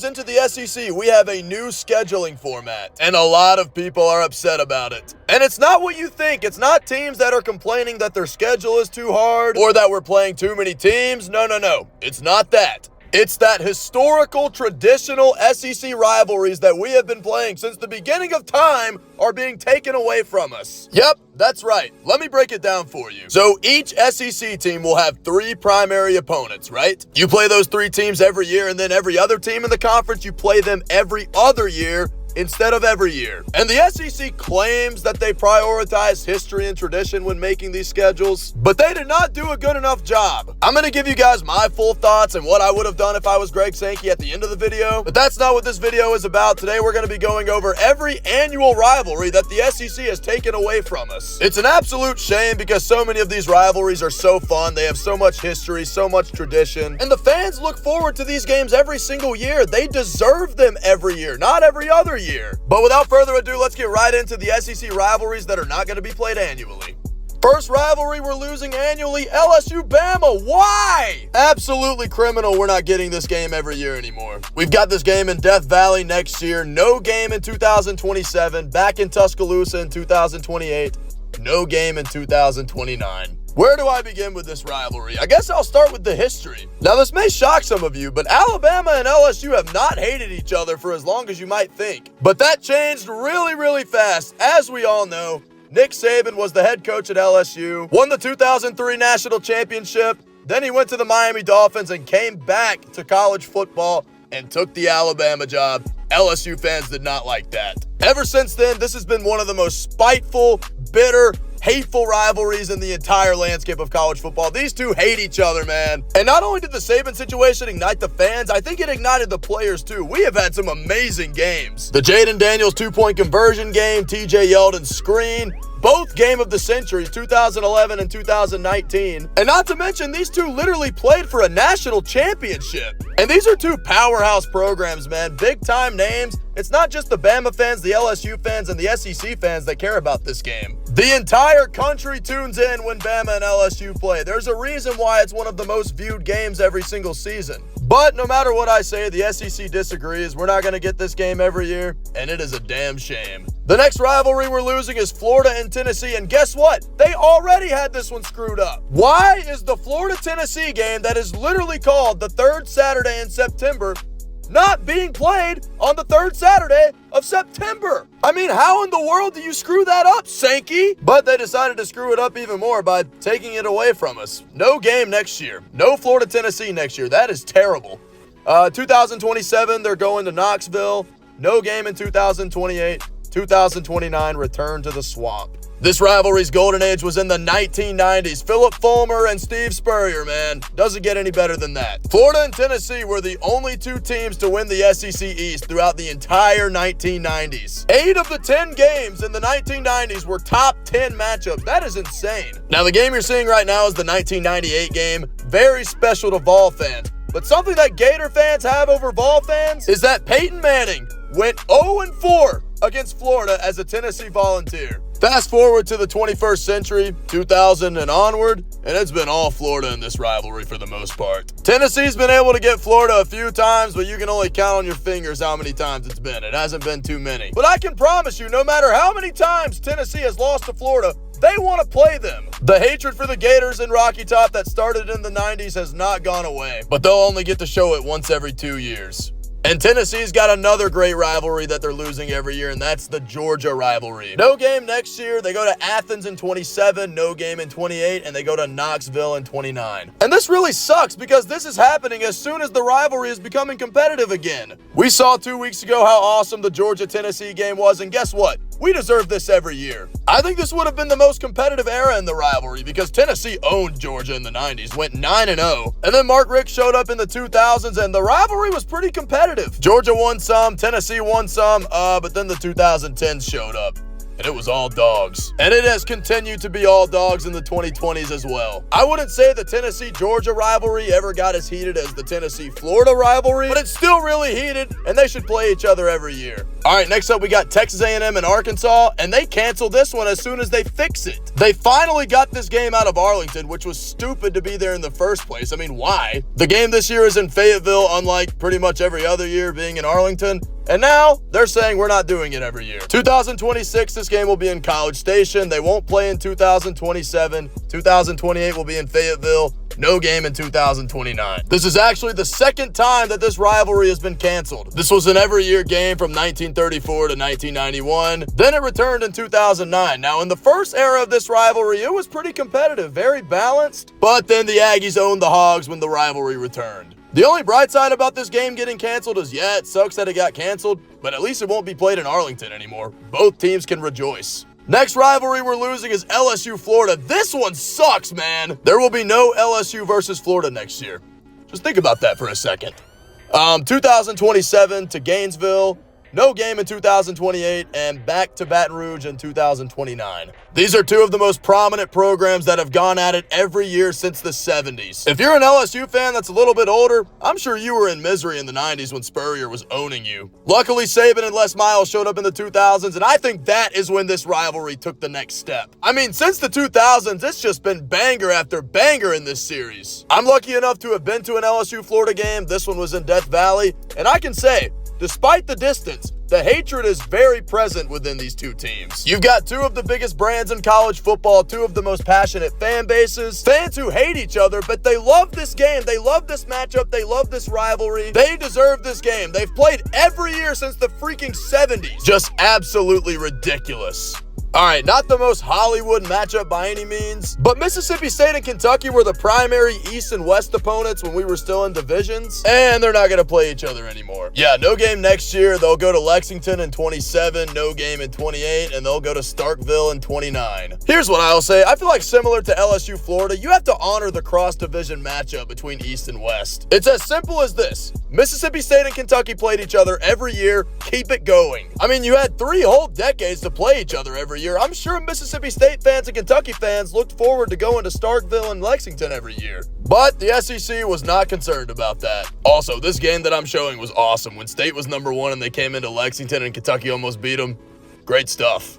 years into the SEC, we have a new scheduling format, and a lot of people are upset about it. And it's not what you think. It's not teams that are complaining that their schedule is too hard or that we're playing too many teams. No. It's not that. It's that historical, traditional SEC rivalries that we have been playing since the beginning of time are being taken away from us. Yep, that's right. Let me break it down for you. So each SEC team will have 3 primary opponents, right? You play those 3 teams every year, and then every other team in the conference, you play them every other year instead of every year. And the SEC claims that they prioritize history and tradition when making these schedules, but they did not do a good enough job. I'm going to give you guys my full thoughts and what I would have done if I was Greg Sankey at the end of the video, but that's not what this video is about. Today we're going to be going over every annual rivalry that the SEC has taken away from us. It's an absolute shame because so many of these rivalries are so fun. They have so much history, so much tradition, and the fans look forward to these games every single year. They deserve them every year, not every other year. But without further ado, let's get right into the SEC rivalries that are not going to be played annually. First rivalry we're losing annually, LSU-Bama. Why? Absolutely criminal we're not getting this game every year anymore. We've got this game in Death Valley next year, no game in 2027, back in Tuscaloosa in 2028, no game in 2029. Where do I begin with this rivalry? I guess I'll start with the history. Now, this may shock some of you, but Alabama and LSU have not hated each other for as long as you might think. But that changed really fast. As we all know, Nick Saban was the head coach at LSU, won the 2003 national championship, then he went to the Miami Dolphins and came back to college football and took the Alabama job. LSU fans did not like that. Ever since then, this has been one of the most spiteful, bitter, hateful rivalries in the entire landscape of college football. These two hate each other, man. And not only did the Saban situation ignite the fans, I think it ignited the players too. We have had some amazing games. The Jaden Daniels 2-point conversion game, TJ Yeldon's screen, both game of the centuries, 2011 and 2019. And not to mention, these two literally played for a national championship. And these are 2 powerhouse programs, man. Big time names. It's not just the Bama fans, the LSU fans, and the SEC fans that care about this game. The entire country tunes in when Bama and LSU play. There's a reason why it's one of the most viewed games every single season. But no matter what I say, the SEC disagrees. We're not going to get this game every year, and it is a damn shame. The next rivalry we're losing is Florida and Tennessee, and guess what? They already had this one screwed up. Why is the Florida-Tennessee game that is literally called the 3rd Saturday in September not being played on the 3rd Saturday of September? I mean, how in the world do you screw that up, Sankey? But they decided to screw it up even more by taking it away from us. No game next year. No Florida-Tennessee next year. That is terrible. 2027, they're going to Knoxville. No game in 2028. 2029, return to the swamp. This rivalry's golden age was in the 1990s. Philip Fulmer and Steve Spurrier, man. Doesn't get any better than that. Florida and Tennessee were the only 2 teams to win the SEC East throughout the entire 1990s. 8 of the 10 games in the 1990s were top 10 matchups. That is insane. Now, the game you're seeing right now is the 1998 game. Very special to Vol fans. But something that Gator fans have over Vol fans is that Peyton Manning went 0-4 against Florida as a Tennessee Volunteer. Fast forward to the 21st century, 2000 and onward, and it's been all Florida in this rivalry for the most part. Tennessee's been able to get Florida a few times, but you can only count on your fingers how many times it's been. It hasn't been too many. But I can promise you, no matter how many times Tennessee has lost to Florida, they want to play them. The hatred for the Gators in Rocky Top that started in the 90s has not gone away, but they'll only get to show it once every 2 years. And Tennessee's got another great rivalry that they're losing every year, and that's the Georgia rivalry. No game next year. They go to Athens in 27, no game in 28, and they go to Knoxville in 29. And this really sucks because this is happening as soon as the rivalry is becoming competitive again. We saw 2 weeks ago how awesome the Georgia-Tennessee game was, and guess what? We deserve this every year. I think this would have been the most competitive era in the rivalry because Tennessee owned Georgia in the 90s, went 9-0, and then Mark Richt showed up in the 2000s, and the rivalry was pretty competitive. Georgia won some, Tennessee won some, but then the 2010s showed up. and it was all dogs. And it has continued to be all dogs in the 2020s as well. I wouldn't say the Tennessee-Georgia rivalry ever got as heated as the Tennessee-Florida rivalry, but it's still really heated, and they should play each other every year. All right, next up we got Texas A&M and Arkansas, and they canceled this one as soon as they fix it. They finally got this game out of Arlington, which was stupid to be there in the first place. I mean, why? The game this year is in Fayetteville, unlike pretty much every other year being in Arlington. And now they're saying we're not doing it every year. 2026, this game will be in College Station. They won't play in 2027. 2028 will be in Fayetteville. No game in 2029. This is actually the second time that this rivalry has been canceled. This was an every year game from 1934 to 1991. Then it returned in 2009. Now, in the first era of this rivalry, it was pretty competitive, very balanced. But then the Aggies owned the Hogs when the rivalry returned. The only bright side about this game getting canceled is, yeah, it sucks that it got canceled, but at least it won't be played in Arlington anymore. Both teams can rejoice. Next rivalry we're losing is LSU-Florida. This one sucks, man. There will be no LSU versus Florida next year. Just think about that for a second. 2027 to Gainesville. No game in 2028, and back to Baton Rouge in 2029. These are two of the most prominent programs that have gone at it every year since the 70s. If you're an LSU fan that's a little bit older, I'm sure you were in misery in the 90s when Spurrier was owning you. Luckily, Saban and Les Miles showed up in the 2000s, and I think that is when this rivalry took the next step. I mean, since the 2000s, it's just been banger after banger in this series. I'm lucky enough to have been to an LSU-Florida game. This one was in Death Valley, and I can say, despite the distance, the hatred is very present within these two teams. You've got two of the biggest brands in college football, two of the most passionate fan bases, fans who hate each other, but they love this game. They love this matchup. They love this rivalry. They deserve this game. They've played every year since the freaking 70s. Just absolutely ridiculous. All right, not the most Hollywood matchup by any means, but Mississippi State and Kentucky were the primary East and West opponents when we were still in divisions, and they're not going to play each other anymore. Yeah, no game next year. They'll go to Lexington in 27, no game in 28, and they'll go to Starkville in 29. Here's what I'll say. I feel like similar to LSU Florida, you have to honor the cross-division matchup between East and West. It's as simple as this. Mississippi State and Kentucky played each other every year. Keep it going. I mean, you had 3 whole decades to play each other every year. I'm sure Mississippi State fans and Kentucky fans looked forward to going to Starkville and Lexington every year. But the SEC was not concerned about that. Also, this game that I'm showing was awesome. When State was number 1 and they came into Lexington and Kentucky almost beat them. Great stuff.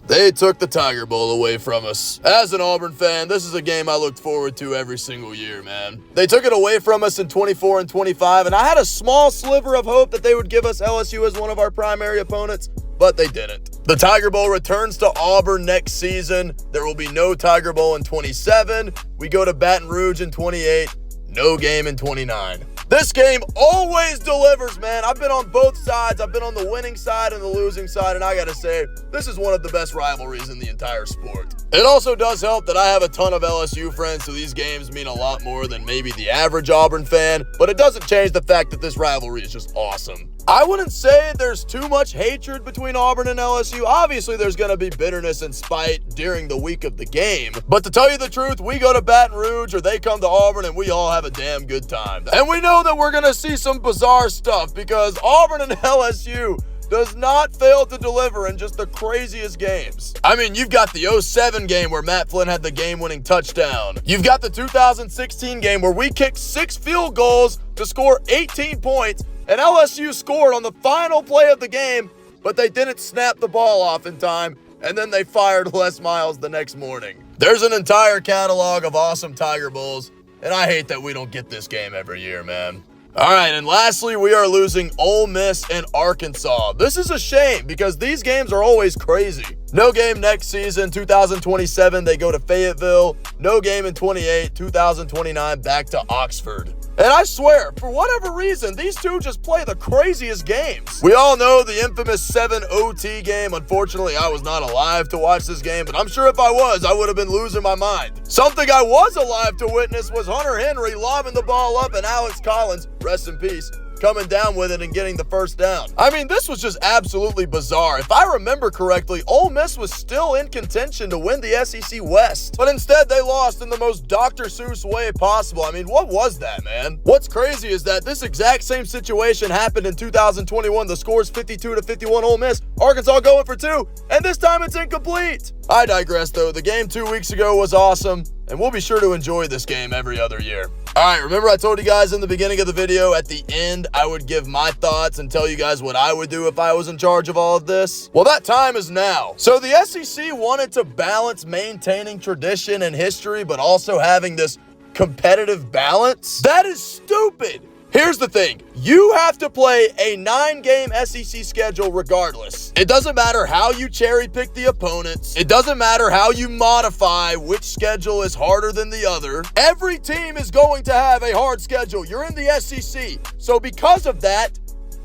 They took the Tiger Bowl away from us. As an Auburn fan, this is a game I looked forward to every single year, man. They took it away from us in 24 and 25, and I had a small sliver of hope that they would give us LSU as one of our primary opponents, but they didn't. The Tiger Bowl returns to Auburn next season. There will be no Tiger Bowl in 27. We go to Baton Rouge in 28. No game in 29. This game always delivers, man. I've been on both sides. I've been on the winning side and the losing side, and I gotta say, this is one of the best rivalries in the entire sport. It also does help that I have a ton of LSU friends, so these games mean a lot more than maybe the average Auburn fan, but it doesn't change the fact that this rivalry is just awesome. I wouldn't say there's too much hatred between Auburn and LSU. Obviously, there's going to be bitterness and spite during the week of the game. But to tell you the truth, we go to Baton Rouge or they come to Auburn and we all have a damn good time. And we know that we're going to see some bizarre stuff because Auburn and LSU does not fail to deliver in just the craziest games. I mean, you've got the 07 game where Matt Flynn had the game-winning touchdown. You've got the 2016 game where we kicked 6 field goals to score 18 points, and LSU scored on the final play of the game, but they didn't snap the ball off in time, and then they fired Les Miles the next morning. There's an entire catalog of awesome Tiger Bowls, and I hate that we don't get this game every year, man. All right, and lastly, we are losing Ole Miss and Arkansas. This is a shame because these games are always crazy. No game next season, 2027, they go to Fayetteville. No game in 28, 2029, back to Oxford. And I swear, for whatever reason, these two just play the craziest games. We all know the infamous 7 OT game. Unfortunately, I was not alive to watch this game, but I'm sure if I was, I would have been losing my mind. Something I was alive to witness was Hunter Henry lobbing the ball up and Alex Collins, rest in peace, coming down with it and getting the first down. I mean, this was just absolutely bizarre. If I remember correctly, Ole Miss was still in contention to win the SEC West, but instead they lost in the most Dr. Seuss way possible. I mean, what was that, man? What's crazy is that this exact same situation happened in 2021. The score's 52-51 Ole Miss. Arkansas going for 2, and this time it's incomplete. I digress, though. The game 2 weeks ago was awesome, and we'll be sure to enjoy this game every other year. All right, remember I told you guys in the beginning of the video, at the end, I would give my thoughts and tell you guys what I would do if I was in charge of all of this? Well, that time is now. So the SEC wanted to balance maintaining tradition and history, but also having this competitive balance? That is stupid. Here's the thing. You have to play a 9-game SEC schedule regardless. It doesn't matter how you cherry pick the opponents. It doesn't matter how you modify which schedule is harder than the other. Every team is going to have a hard schedule. You're in the SEC. So because of that,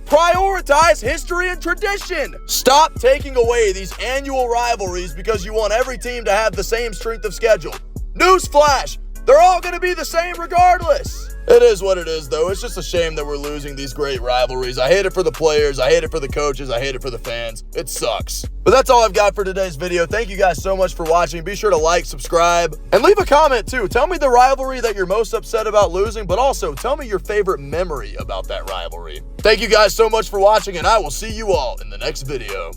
prioritize history and tradition. Stop taking away these annual rivalries because you want every team to have the same strength of schedule. Newsflash, they're all going to be the same regardless. It is what it is, though. It's just a shame that we're losing these great rivalries. I hate it for the players. I hate it for the coaches. I hate it for the fans. It sucks. But that's all I've got for today's video. Thank you guys so much for watching. Be sure to like, subscribe, and leave a comment, too. Tell me the rivalry that you're most upset about losing, but also tell me your favorite memory about that rivalry. Thank you guys so much for watching, and I will see you all in the next video.